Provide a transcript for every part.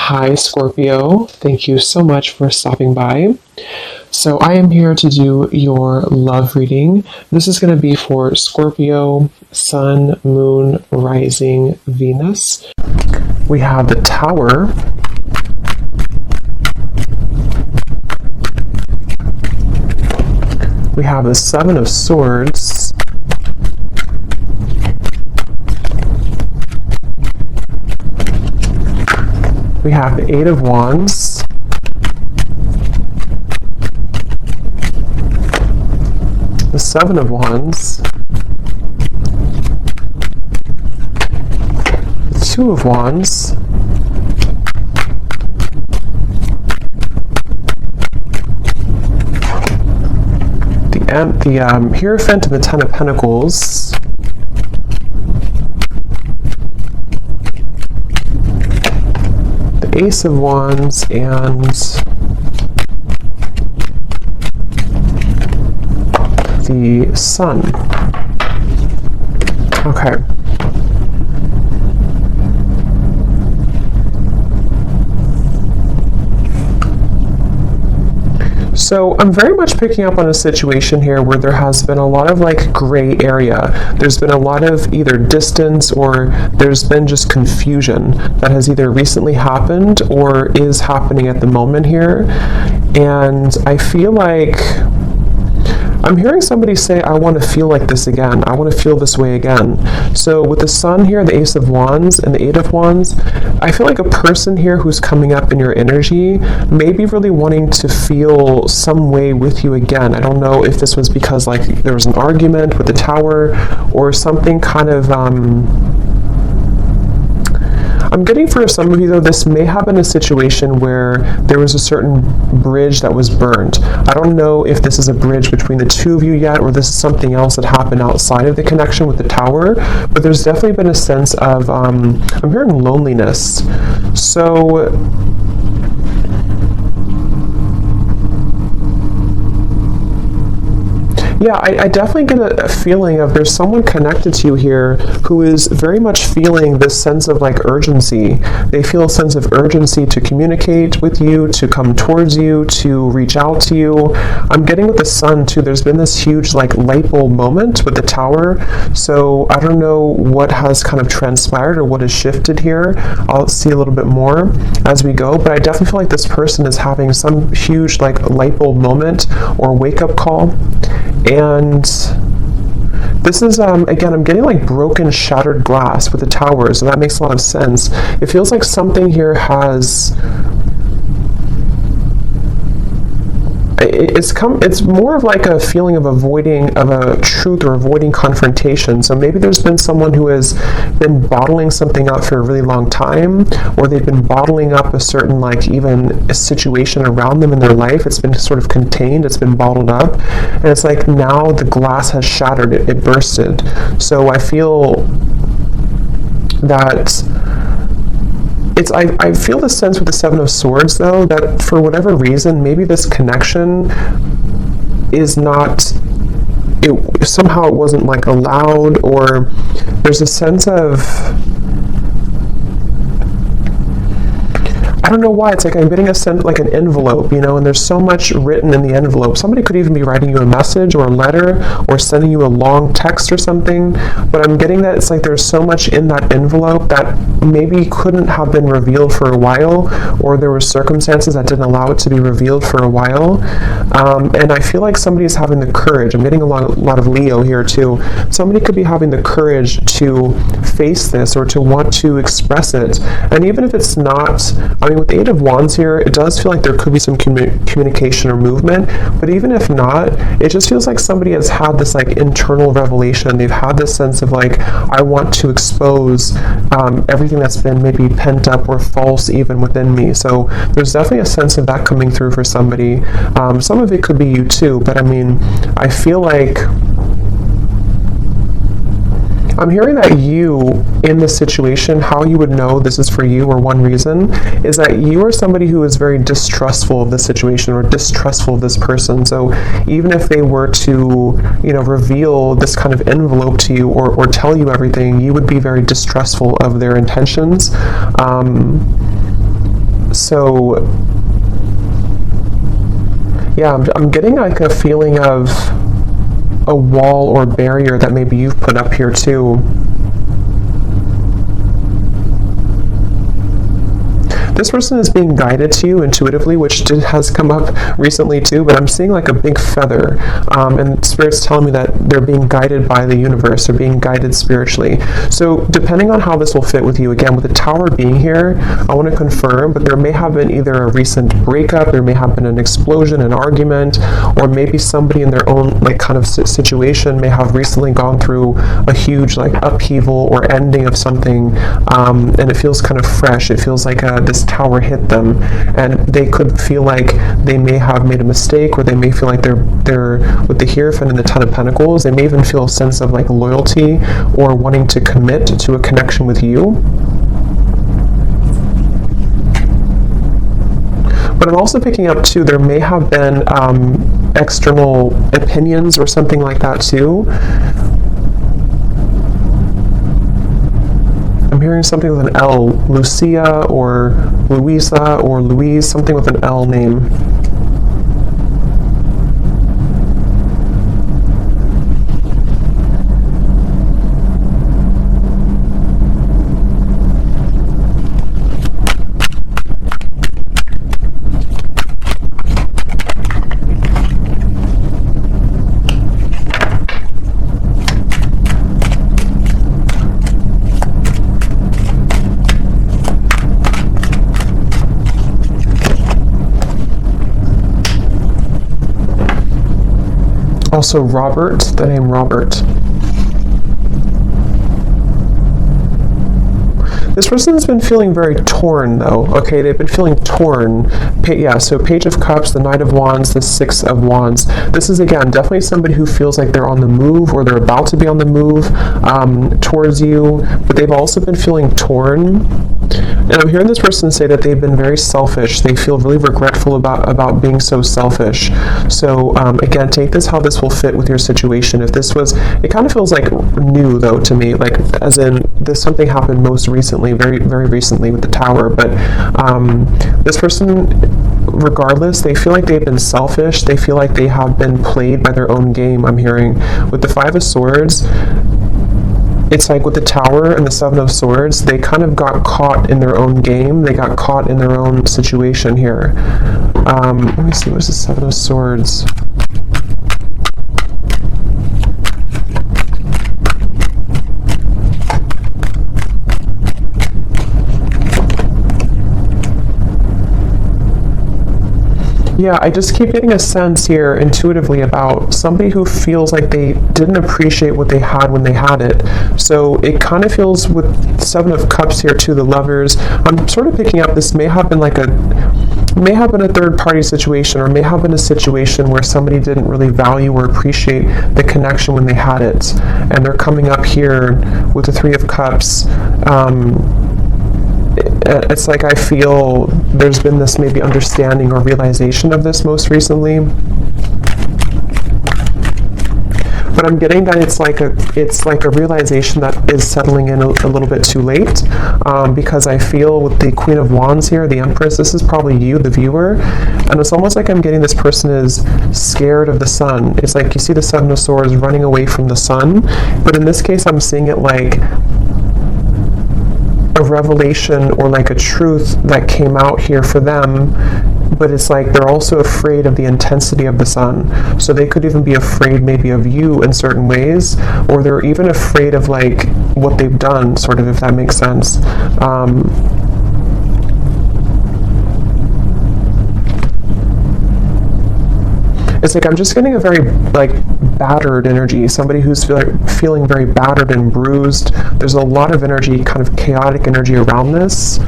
Hi, Scorpio. Thank you so much for stopping by. So, I am here to do your love reading. This is going to be for Scorpio, Sun, Moon, Rising, Venus. We have the Tower. We have the Seven of Swords. We have the Eight of Wands. The Seven of Wands. The Two of Wands. The Hierophant and the Ten of Pentacles. The Ace of Wands and the Sun. Okay. So I'm very much picking up on a situation here where there has been a lot of gray area. There's been a lot of either distance or there's been just confusion that has either recently happened or is happening at the moment here. And I feel like I'm hearing somebody say, I want to feel like this again. I want to feel this way again. So with the Sun here, the Ace of Wands, and the Eight of Wands, I feel like a person here who's coming up in your energy may be really wanting to feel some way with you again. I don't know if this was because there was an argument with the Tower or something kind of I'm getting for some of you, though, this may have been a situation where there was a certain bridge that was burned. I don't know if this is a bridge between the two of you yet, or this is something else that happened outside of the connection with the Tower, but there's definitely been a sense of, I'm hearing loneliness. So, yeah, I definitely get a feeling of there's someone connected to you here who is very much feeling this sense of urgency. They feel a sense of urgency to communicate with you, to come towards you, to reach out to you. I'm getting with the Sun too, there's been this huge light bulb moment with the Tower. So I don't know what has kind of transpired or what has shifted here. I'll see a little bit more as we go, but I definitely feel like this person is having some huge light bulb moment or wake up call. And this is, again, I'm getting broken, shattered glass with the Tower, so that makes a lot of sense. It feels like something here has... It's more of a feeling of avoiding of a truth or avoiding confrontation. So maybe there's been someone who has been bottling something up for a really long time, or they've been bottling up a certain even a situation around them in their life. It's been sort of contained, it's been bottled up, and it's now the glass has shattered, it bursted. So I feel that I feel the sense with the Seven of Swords, though, that for whatever reason, maybe this connection is not, somehow it wasn't allowed, or there's a sense of, I don't know why, it's I'm getting a sense an envelope, and there's so much written in the envelope. Somebody could even be writing you a message or a letter or sending you a long text or something, but I'm getting that it's there's so much in that envelope that maybe couldn't have been revealed for a while, or there were circumstances that didn't allow it to be revealed for a while. And I feel like somebody is having the courage. I'm getting a lot of Leo here too. Somebody could be having the courage to face this or to want to express it. And even if it's not, with the Eight of Wands here, it does feel like there could be some communication or movement, but even if not, it just feels like somebody has had this internal revelation. They've had this sense of I want to expose everything that's been maybe pent up or false even within me. So there's definitely a sense of that coming through for somebody. Some of it could be you too, but I feel like I'm hearing that you, in this situation, how you would know this is for you, or one reason, is that you are somebody who is very distrustful of this situation or distrustful of this person. So even if they were to, reveal this kind of envelope to you or tell you everything, you would be very distrustful of their intentions. So yeah, I'm getting like a feeling of a wall or barrier that maybe you've put up here too. This person is being guided to you intuitively, which has come up recently too, but I'm seeing like a big feather, and Spirit's telling me that they're being guided by the universe, they're being guided spiritually. So depending on how this will fit with you, again, with the Tower being here, I want to confirm, but there may have been either a recent breakup, there may have been an explosion, an argument, or maybe somebody in their own like kind of situation may have recently gone through a huge like upheaval or ending of something, and it feels kind of fresh. It feels like this tower hit them, and they could feel like they may have made a mistake, or they may feel like they're with the Hierophant and the Ten of Pentacles, they may even feel a sense of like loyalty or wanting to commit to a connection with you. But I'm also picking up too, there may have been external opinions or something like that too. I'm hearing something with an L, Lucia or Louisa or Louise, something with an L name. Also Robert, the name Robert. This person has been feeling very torn though, okay? They've been feeling torn. So Page of Cups, the Knight of Wands, the Six of Wands. This is, again, definitely somebody who feels like they're on the move, or they're about to be on the move towards you, but they've also been feeling torn. And I'm hearing this person say that they've been very selfish. They feel really regretful about being so selfish. So again, take this how this will fit with your situation. If this was, it kind of feels like new though to me, like as in this something happened most recently, very, very recently with the Tower. But this person, regardless, they feel like they've been selfish. They feel like they have been played by their own game, I'm hearing. With the Five of Swords, it's like with the Tower and the Seven of Swords, they kind of got caught in their own game. They got caught in their own situation here. Let me see, what's the Seven of Swords? Yeah, I just keep getting a sense here intuitively about somebody who feels like they didn't appreciate what they had when they had it. So it kind of feels with Seven of Cups here too, the Lovers. I'm sort of picking up this may have been a third party situation, or may have been a situation where somebody didn't really value or appreciate the connection when they had it. And they're coming up here with the Three of Cups. It's like I feel there's been this maybe understanding or realization of this most recently. But I'm getting that it's like a realization that is settling in a little bit too late, because I feel with the Queen of Wands here, the Empress, this is probably you, the viewer, and it's almost like I'm getting this person is scared of the sun. It's like you see the Seven of Swords running away from the sun, but in this case I'm seeing it like a revelation or like a truth that came out here for them, but it's like they're also afraid of the intensity of the sun. So they could even be afraid maybe of you in certain ways, or they're even afraid of like what they've done, sort of, if that makes sense. It's like I'm just getting a very like battered energy, somebody who's feeling very battered and bruised. There's a lot of energy, kind of chaotic energy around this.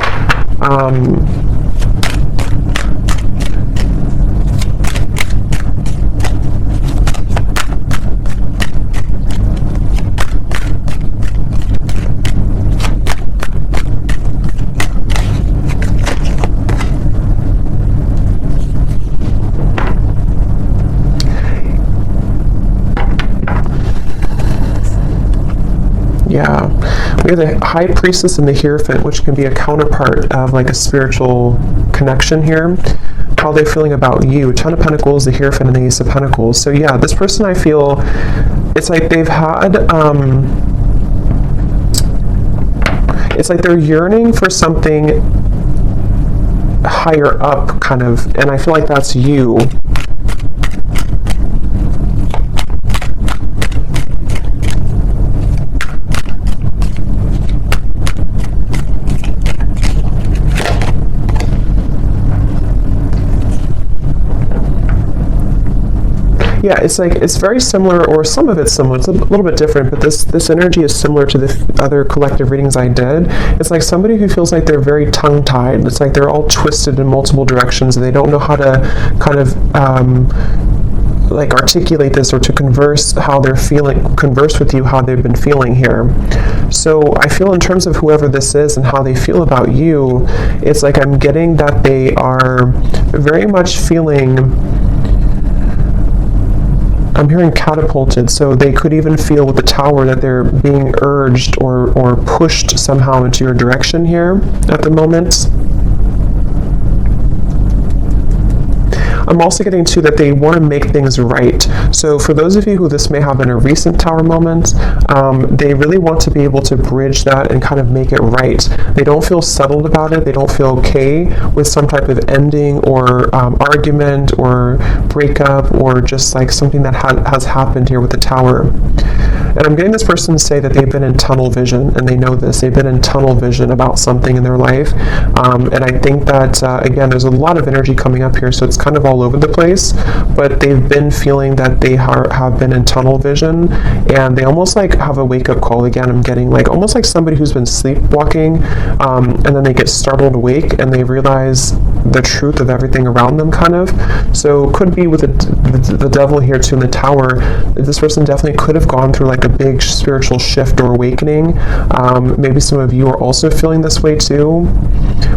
Yeah, we have the High Priestess and the Hierophant, which can be a counterpart of like a spiritual connection here, how they're feeling about you. Ten of Pentacles, the Hierophant, and the Ace of Pentacles. So yeah, this person, I feel, it's like they've had, it's like they're yearning for something higher up, kind of, and I feel like that's you. Yeah, it's like, it's very similar, or some of it's similar. It's a little bit different, but this energy is similar to the other collective readings I did. It's like somebody who feels like they're very tongue-tied. It's like they're all twisted in multiple directions, and they don't know how to kind of like articulate this, or to converse with you how they've been feeling here. So I feel, in terms of whoever this is and how they feel about you, it's like I'm getting that they are very much feeling, I'm hearing catapulted, so they could even feel with the Tower that they're being urged or pushed somehow into your direction here at the moment. I'm also getting to that they want to make things right. So for those of you who this may have been a recent Tower moment, they really want to be able to bridge that and kind of make it right. They don't feel settled about it. They don't feel okay with some type of ending or argument or breakup, or just like something that has happened here with the Tower. And I'm getting this person to say that they've been in tunnel vision, and they know this. They've been in tunnel vision about something in their life. And I think that, again, there's a lot of energy coming up here, so it's kind of all over the place, but they've been feeling that they have been in tunnel vision, and they almost like have a wake-up call. Again, I'm getting like almost like somebody who's been sleepwalking, and then they get startled awake and they realize the truth of everything around them, kind of. So could be with the devil here too in the Tower. This person definitely could have gone through like a big spiritual shift or awakening. Maybe some of you are also feeling this way too.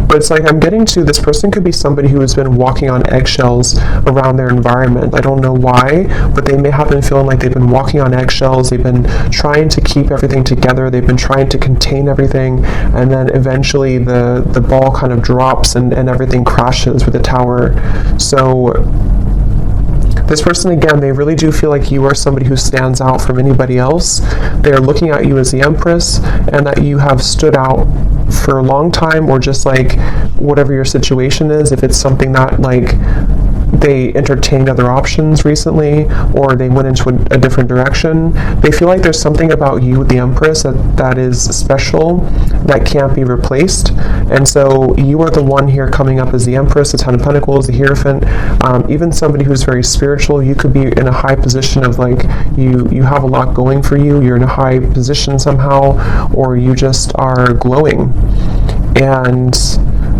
But it's like I'm getting to, this person could be somebody who has been walking on eggshells around their environment. I don't know why, but they may have been feeling like they've been walking on eggshells. They've been trying to keep everything together. They've been trying to contain everything, and then eventually the ball kind of drops and everything crashes with the Tower. So this person, again, they really do feel like you are somebody who stands out from anybody else. They are looking at you as the Empress, and that you have stood out for a long time, or just like whatever your situation is. If it's something that like they entertained other options recently, or they went into a different direction, they feel like there's something about you, the Empress, that is special, that can't be replaced. And so you are the one here coming up as the Empress, the Ten of Pentacles, the Hierophant, even somebody who's very spiritual. You could be in a high position of like, you have a lot going for you, you're in a high position somehow, or you just are glowing. And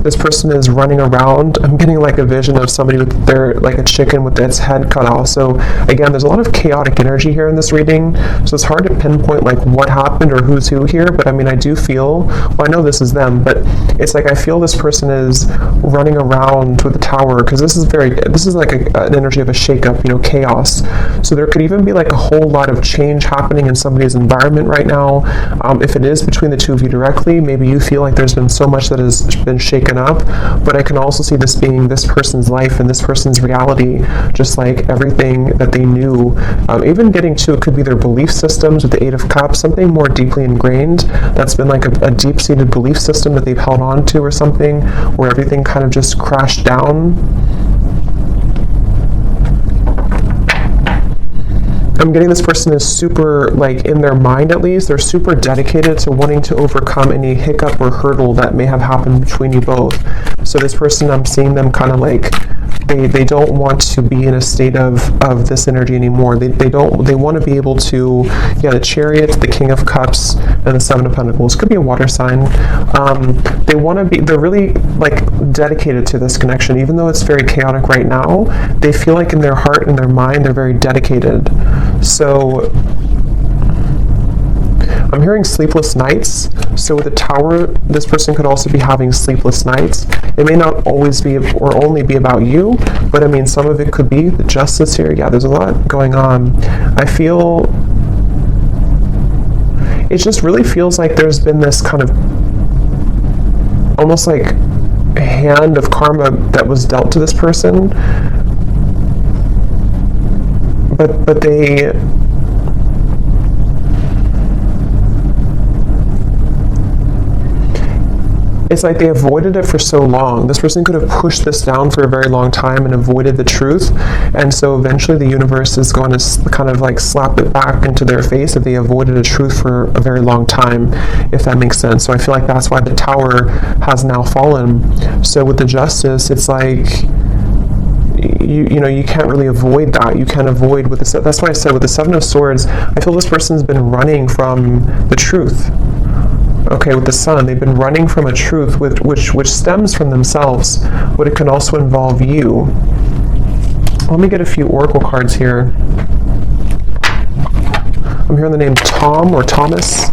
this person is running around. I'm getting like a vision of somebody with their, like a chicken with its head cut off. So again, there's a lot of chaotic energy here in this reading. So it's hard to pinpoint like what happened or who's who here. But I mean, I do feel, well, I know this is them, but it's like I feel this person is running around with the Tower, because this is like an energy of a shakeup, chaos. So there could even be like a whole lot of change happening in somebody's environment right now. If it is between the two of you directly, maybe you feel like there's been so much that has been shaken up, but I can also see this being this person's life and this person's reality, just like everything that they knew. Even getting to, it could be their belief systems with the Eight of Cups, something more deeply ingrained that's been like a deep-seated belief system that they've held on to, or something where everything kind of just crashed down. I'm getting this person is super, like in their mind at least, they're super dedicated to wanting to overcome any hiccup or hurdle that may have happened between you both. So this person, I'm seeing them kind of like, they don't want to be in a state of this energy anymore. They want to be able to, the Chariot, the King of Cups, and the Seven of Pentacles. Could be a water sign. They're really like dedicated to this connection, even though it's very chaotic right now. They feel like in their heart and their mind, they're very dedicated. So I'm hearing sleepless nights. So with the Tower, this person could also be having sleepless nights. It may not always be or only be about you, but I mean, some of it could be the Justice here. Yeah, there's a lot going on. I feel it just really feels like there's been this kind of almost like hand of karma that was dealt to this person, but they, it's like they avoided it for so long. This person could have pushed this down for a very long time and avoided the truth. And so eventually the universe is going to kind of like slap it back into their face if they avoided a truth for a very long time, if that makes sense. So I feel like that's why the Tower has now fallen. So with the Justice, it's like, you know, you can't really avoid that. You can't avoid with the, that's why I said with the Seven of Swords, I feel this person's been running from the truth. Okay, with the Sun, they've been running from a truth which stems from themselves, but it can also involve you. Let me get a few oracle cards here. I'm hearing the name Tom or Thomas.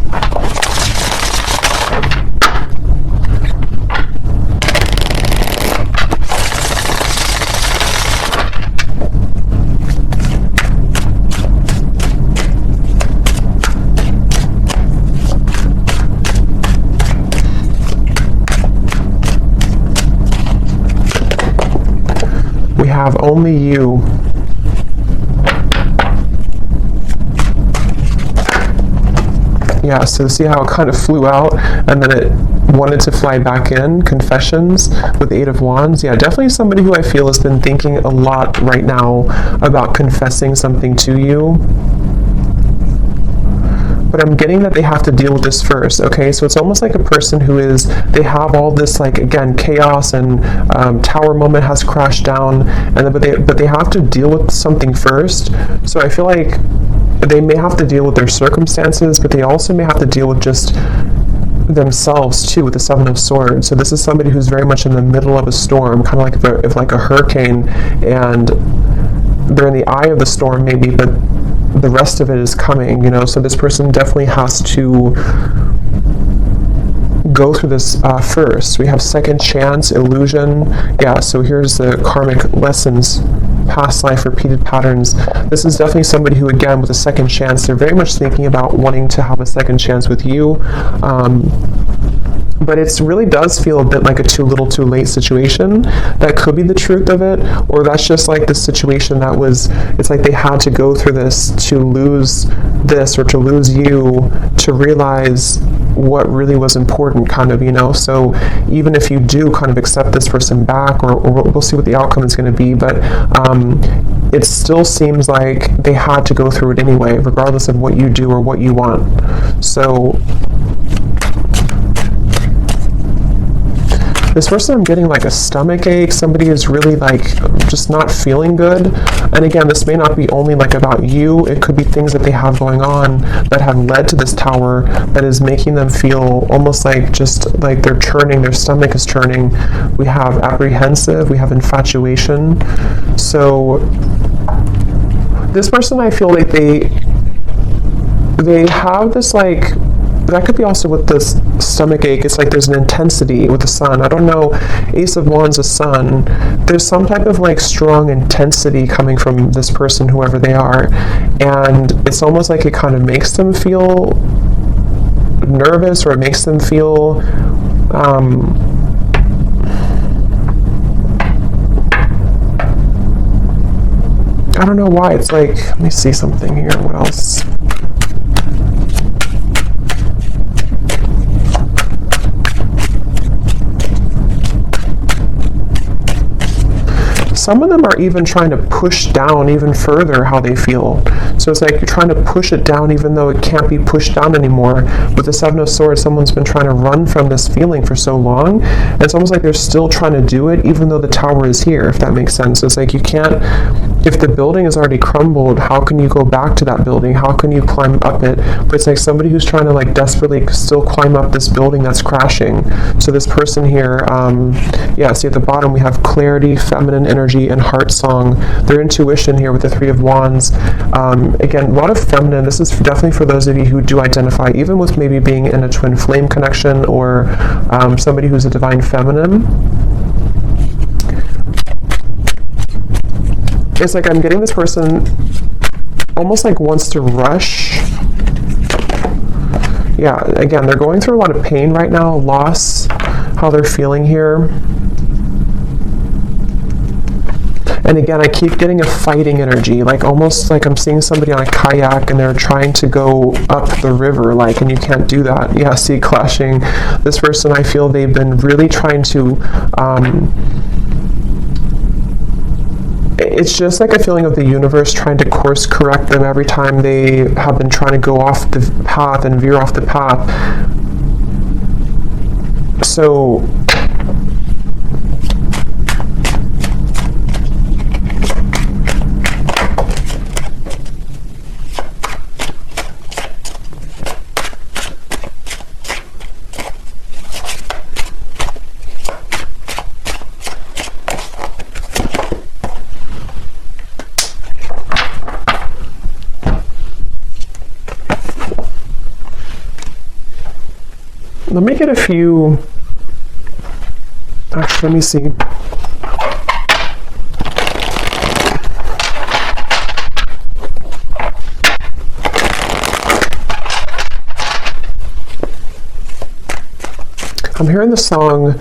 Have only you. Yeah, so see how it kind of flew out and then it wanted to fly back in. Confessions with Eight of Wands. Yeah, definitely somebody who I feel has been thinking a lot right now about confessing something to you. But I'm getting that they have to deal with this first, okay? So it's almost like a person who is, they have all this, like, again, chaos and Tower moment has crashed down, and then, but they have to deal with something first. So I feel like they may have to deal with their circumstances, but they also may have to deal with just themselves too, with the Seven of Swords. So this is somebody who's very much in the middle of a storm, kind of like if like a hurricane, and they're in the eye of the storm maybe, but the rest of it is coming, you know. So this person definitely has to go through this first. We have second chance, illusion. Yeah, so here's the karmic lessons, past life, repeated patterns. This is definitely somebody who, again, with a second chance, they're very much thinking about wanting to have a second chance with you. But it really does feel a bit like a too little too late situation. That could be the truth of it, or that's just like the situation that was, it's like they had to go through this to lose this or to lose you to realize what really was important, kind of, you know. So even if you do kind of accept this person back, or we'll see what the outcome is going to be, but it still seems like they had to go through it anyway, regardless of what you do or what you want. So this person, I'm getting like a stomach ache. Somebody is really like just not feeling good. And again, this may not be only like about you. It could be things that they have going on that have led to this Tower that is making them feel almost like just like they're churning, their stomach is churning. We have apprehensive, we have infatuation. So this person, I feel like they have this like, that could be also with this stomach ache. It's like there's an intensity with the Sun. I don't know, Ace of Wands, the Sun. There's some type of like strong intensity coming from this person, whoever they are. And it's almost like it kind of makes them feel nervous, or it makes them feel I don't know why. It's like, let me see something here. What else? Some of them are even trying to push down even further how they feel. So it's like you're trying to push it down even though it can't be pushed down anymore. With the Seven of Swords, someone's been trying to run from this feeling for so long. And it's almost like they're still trying to do it even though the Tower is here, if that makes sense. So it's like you can't, if the building is already crumbled, how can you go back to that building? How can you climb up it? But it's like somebody who's trying to like desperately still climb up this building that's crashing. So this person here, yeah, see at the bottom we have clarity, feminine energy, and heart song. Their intuition here with the Three of Wands. Again, a lot of feminine. This is definitely for those of you who do identify even with maybe being in a twin flame connection, or somebody who's a divine feminine. It's like I'm getting this person almost like wants to rush. Yeah, again, they're going through a lot of pain right now, loss, how they're feeling here. And again, I keep getting a fighting energy, like almost like I'm seeing somebody on a kayak and they're trying to go up the river, like, and you can't do that. Yeah, see, clashing. This person, I feel they've been really trying to, it's just like a feeling of the universe trying to course correct them every time they have been trying to go off the path and veer off the path. So, let me get a few, actually, let me see. I'm hearing the song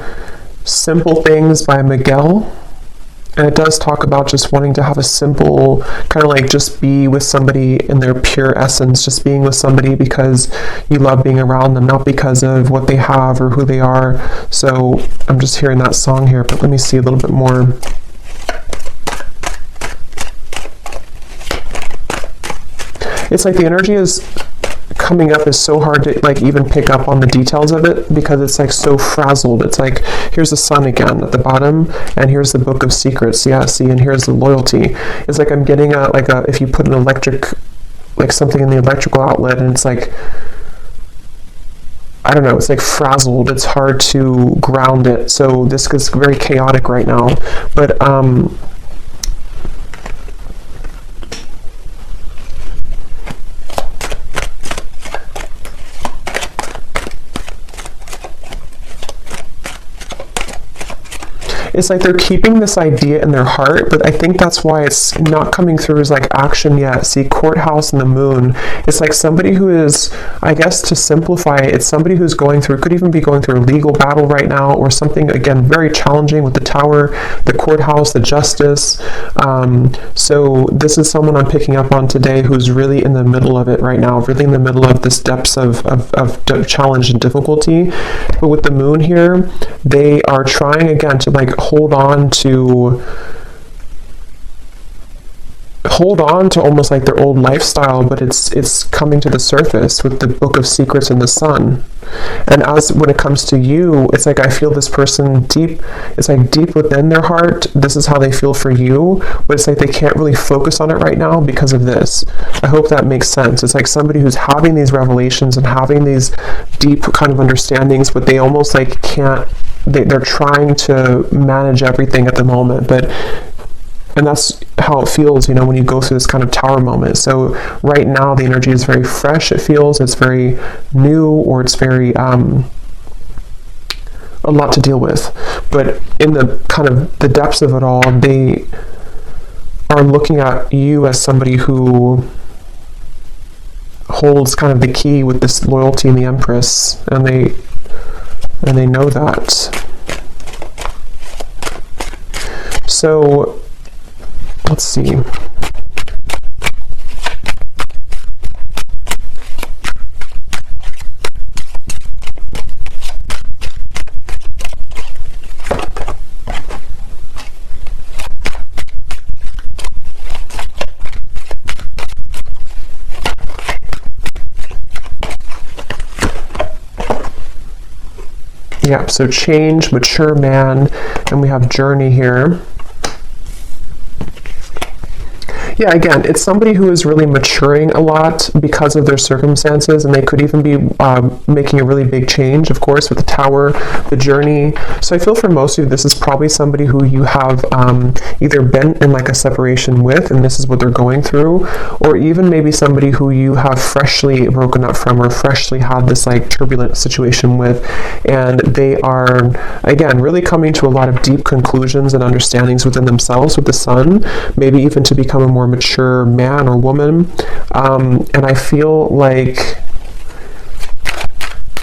Simple Things by Miguel. And it does talk about just wanting to have a simple, kind of like just be with somebody in their pure essence, just being with somebody because you love being around them, not because of what they have or who they are. So I'm just hearing that song here, but let me see a little bit more. It's like the energy is coming up is so hard to like even pick up on the details of it because it's like so frazzled. It's like, here's the sun again at the bottom, and here's the book of secrets. Yeah, see, and here's the loyalty. It's like I'm getting a, like a, if you put an electric, like something in the electrical outlet, and it's like, I don't know, it's like frazzled. It's hard to ground it. So this is very chaotic right now. But it's like they're keeping this idea in their heart, but I think that's why it's not coming through as like action yet. See, courthouse and the moon. It's like somebody who is, I guess to simplify it, it's somebody who's going through, could even be going through a legal battle right now or something, again, very challenging with the tower, the courthouse, the justice. So this is someone I'm picking up on today who's really in the middle of it right now, really in the middle of this depths of challenge and difficulty. But with the moon here, they are trying again to like hold on to almost like their old lifestyle, but it's coming to the surface with the book of secrets and the sun. And as when it comes to you, it's like I feel this person deep, it's like deep within their heart, this is how they feel for you, but it's like they can't really focus on it right now because of this. I hope that makes sense. It's like somebody who's having these revelations and having these deep kind of understandings, but they almost like can't, they're trying to manage everything at the moment, and that's how it feels, you know, when you go through this kind of tower moment. So right now the energy is very fresh, it feels, it's very new, or it's very a lot to deal with. But in the kind of the depths of it all, they are looking at you as somebody who holds kind of the key with this loyalty and the Empress, and they know that. So let's see. Yeah, so change, mature man, and we have journey here. Yeah, again, it's somebody who is really maturing a lot because of their circumstances, and they could even be making a really big change, of course, with the tower, the journey. So I feel for most of you, this is probably somebody who you have either been in like a separation with, and this is what they're going through, or even maybe somebody who you have freshly broken up from or freshly had this like turbulent situation with, and they are, again, really coming to a lot of deep conclusions and understandings within themselves with the sun, maybe even to become a more mature man or woman. And I feel like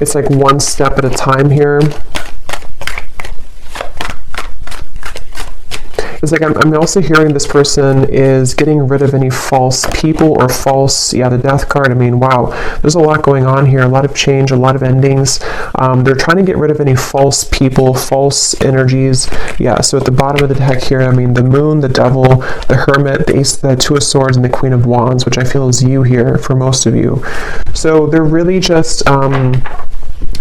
it's like one step at a time here. It's like I'm also hearing this person is getting rid of any false people or false, the death card. I mean, wow, there's a lot going on here, a lot of change, a lot of endings. They're trying to get rid of any false people, false energies. Yeah, so at the bottom of the deck here, I mean, the moon, the devil, the hermit, the ace, the two of swords, and the queen of wands, which I feel is you here for most of you. So they're really just,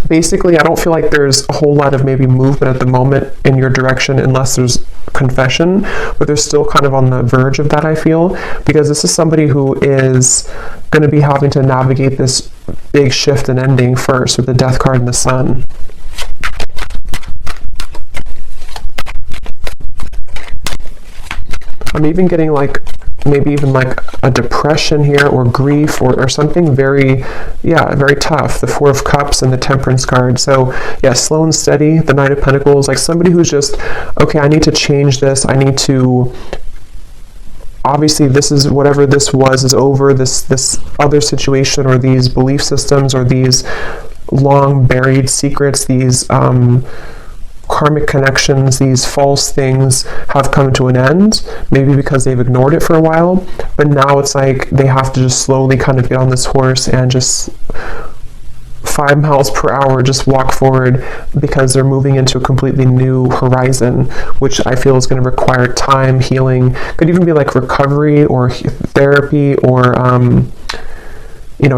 basically, I don't feel like there's a whole lot of maybe movement at the moment in your direction unless there's confession, but they're still kind of on the verge of that, I feel, because this is somebody who is going to be having to navigate this big shift and ending first with the death card and the sun. I'm even getting like maybe even like a depression here or grief or something very, very tough. The Four of Cups and the Temperance card. So yeah, slow and steady, the Knight of Pentacles, like somebody who's just, okay, I need to change this. I need to, obviously this is, whatever this was is over, this other situation or these belief systems or these long buried secrets, these karmic connections, these false things have come to an end, maybe because they've ignored it for a while, but now it's like they have to just slowly kind of get on this horse and just 5 miles per hour just walk forward, because they're moving into a completely new horizon, which I feel is going to require time, healing, could even be like recovery or therapy, or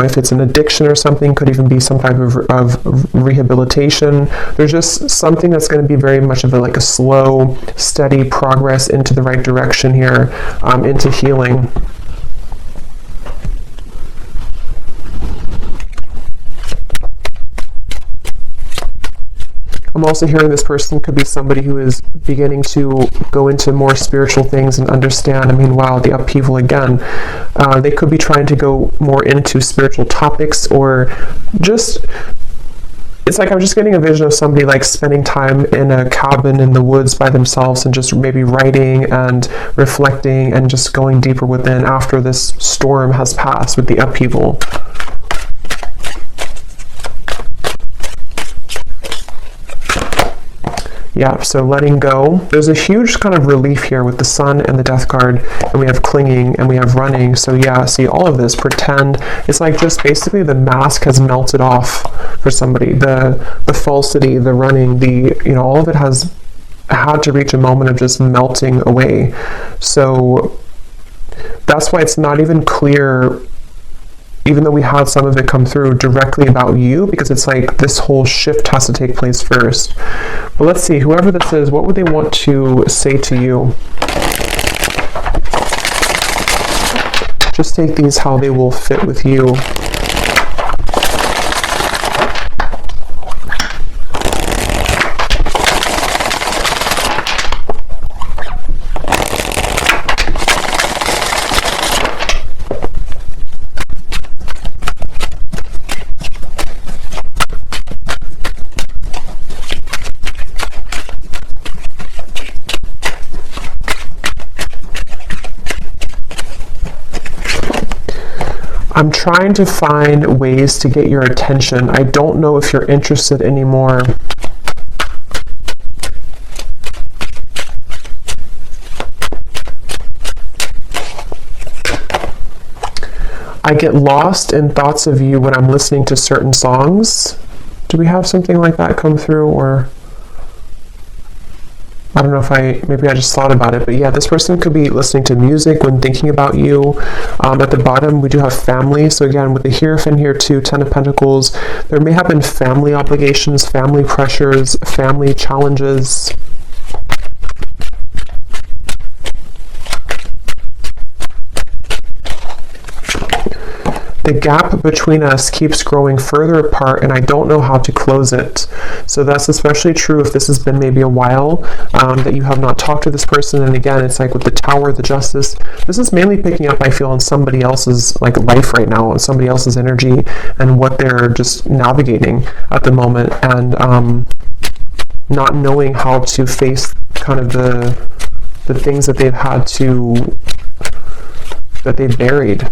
if it's an addiction or something, could even be some type of rehabilitation. There's just something that's going to be very much of a slow, steady progress into the right direction here, into healing. I'm also hearing this person could be somebody who is beginning to go into more spiritual things and understand. I mean, wow, the upheaval again. They could be trying to go more into spiritual topics, or just, it's like I'm just getting a vision of somebody like spending time in a cabin in the woods by themselves and just maybe writing and reflecting and just going deeper within after this storm has passed with the upheaval. Yeah, so letting go. There's a huge kind of relief here with the sun and the death card, and we have clinging and we have running. So yeah, see all of this, pretend. It's like just basically the mask has melted off for somebody. The falsity, the running, all of it has had to reach a moment of just melting away. So that's why it's not even clear, even though we had some of it come through directly about you, because it's like this whole shift has to take place first. But let's see, whoever this is, what would they want to say to you? Just take these how they will fit with you. I'm trying to find ways to get your attention. I don't know if you're interested anymore. I get lost in thoughts of you when I'm listening to certain songs. Do we have something like that come through, or I don't know if maybe I just thought about it, but yeah, this person could be listening to music when thinking about you. At the bottom, we do have family. So again, with the Hierophant here too, 10 of Pentacles, there may have been family obligations, family pressures, family challenges. The gap between us keeps growing further apart, and I don't know how to close it. So that's especially true if this has been maybe a while that you have not talked to this person. And again, it's like with the Tower, the Justice, this is mainly picking up, I feel, on somebody else's life right now, on somebody else's energy and what they're just navigating at the moment, and not knowing how to face kind of the things that they've had to, that they've buried.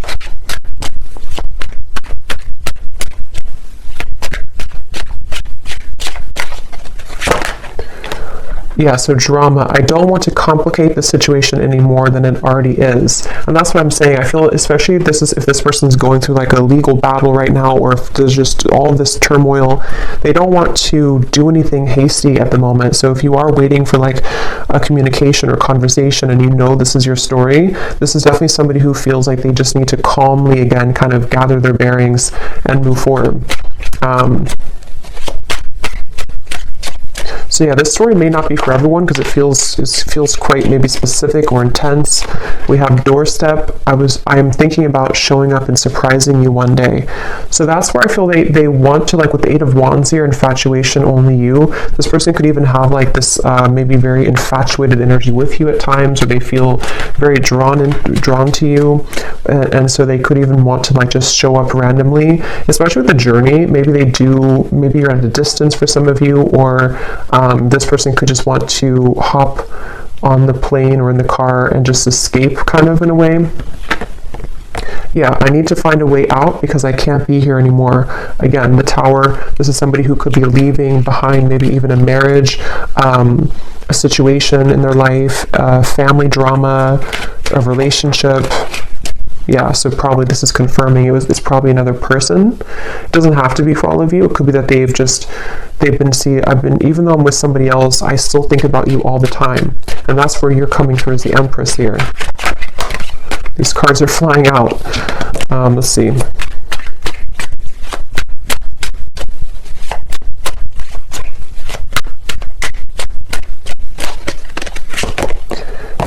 Yeah, so drama. I don't want to complicate the situation any more than it already is. And that's what I'm saying. I feel, especially if this person's going through like a legal battle right now, or if there's just all of this turmoil, they don't want to do anything hasty at the moment. So if you are waiting for like a communication or conversation and you know this is your story, this is definitely somebody who feels like they just need to calmly, again, kind of gather their bearings and move forward. So yeah, this story may not be for everyone because it feels quite maybe specific or intense. We have doorstep. I am thinking about showing up and surprising you one day. So that's where I feel they want to, like with the Eight of Wands here, infatuation, only you. This person could even have like this maybe very infatuated energy with you at times, or they feel very drawn to you, and so they could even want to like just show up randomly, especially with the journey. Maybe you're at a distance for some of you, or this person could just want to hop on the plane or in the car and just escape, kind of, in a way. Yeah, I need to find a way out because I can't be here anymore. Again, the Tower, this is somebody who could be leaving behind maybe even a marriage, a situation in their life, family drama, a relationship. Yeah, so probably this is confirming it's probably another person. It doesn't have to be for all of you. It could be that even though I'm with somebody else, I still think about you all the time. And that's where you're coming towards the Empress here. These cards are flying out. Let's see.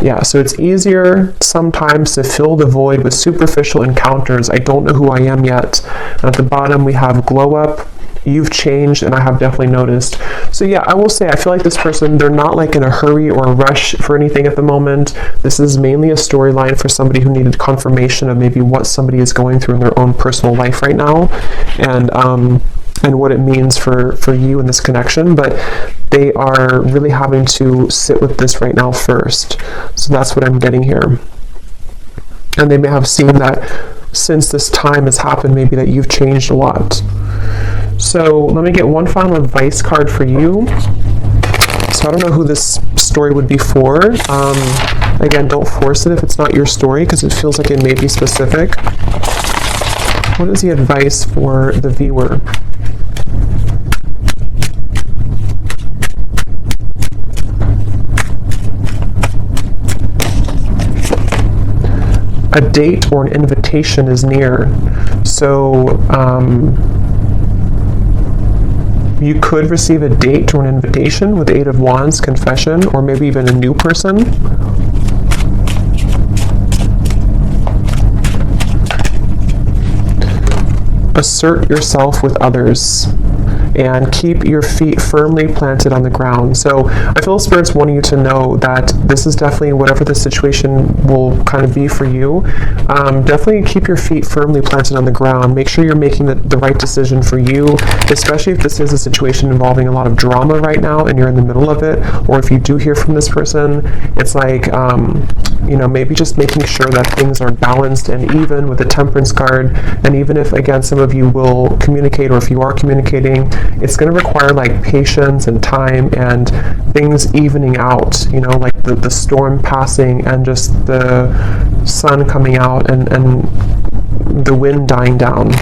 Yeah, so it's easier sometimes to fill the void with superficial encounters. I don't know who I am yet. And at the bottom we have glow up. You've changed, and I have definitely noticed. So yeah, I will say I feel like this person, they're not like in a hurry or a rush for anything at the moment. This is mainly a storyline for somebody who needed confirmation of maybe what somebody is going through in their own personal life right now, and what it means for you in this connection. But they are really having to sit with this right now first. So that's what I'm getting here. And they may have seen that since this time has happened, maybe that you've changed a lot. So let me get one final advice card for you. So I don't know who this story would be for. Again, don't force it if it's not your story, because it feels like it may be specific. What is the advice for the viewer? A date or an invitation is near. So you could receive a date or an invitation with the Eight of Wands, confession, or maybe even a new person. Assert yourself with others and keep your feet firmly planted on the ground. So I feel Spirit's wanting you to know that this is definitely, whatever the situation will kind of be for you, definitely keep your feet firmly planted on the ground. Make sure you're making the right decision for you, especially if this is a situation involving a lot of drama right now and you're in the middle of it, or if you do hear from this person, it's like, maybe just making sure that things are balanced and even with the Temperance card. And even if, again, some of you will communicate, or if you are communicating, it's going to require like patience and time and things evening out, like the storm passing and just the sun coming out and the wind dying down.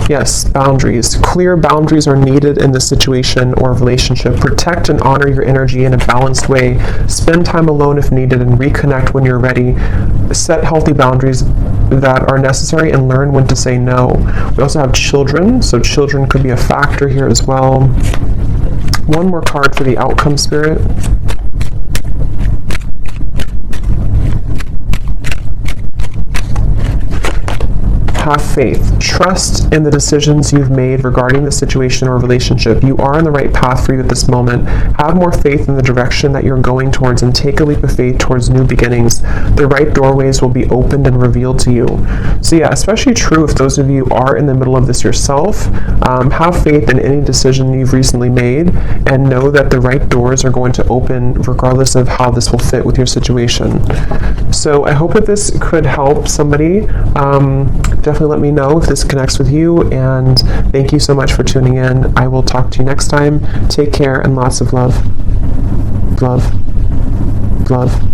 Yes, boundaries. Clear boundaries are needed in this situation or relationship. Protect and honor your energy in a balanced way. Spend time alone if needed and reconnect when you're ready. Set healthy boundaries that are necessary and learn when to say no. We also have children, so children could be a factor here as well. One more card for the outcome, Spirit. have faith. Trust in the decisions you've made regarding the situation or relationship. You are on the right path for you at this moment. Have more faith in the direction that you're going towards and take a leap of faith towards new beginnings. The right doorways will be opened and revealed to you. So yeah, especially true if those of you are in the middle of this yourself. Have faith in any decision you've recently made and know that the right doors are going to open regardless of how this will fit with your situation. So I hope that this could help somebody. Definitely let me know if this connects with you, and thank you so much for tuning in. I will talk to you next time. Take care and lots of love. Love. Love.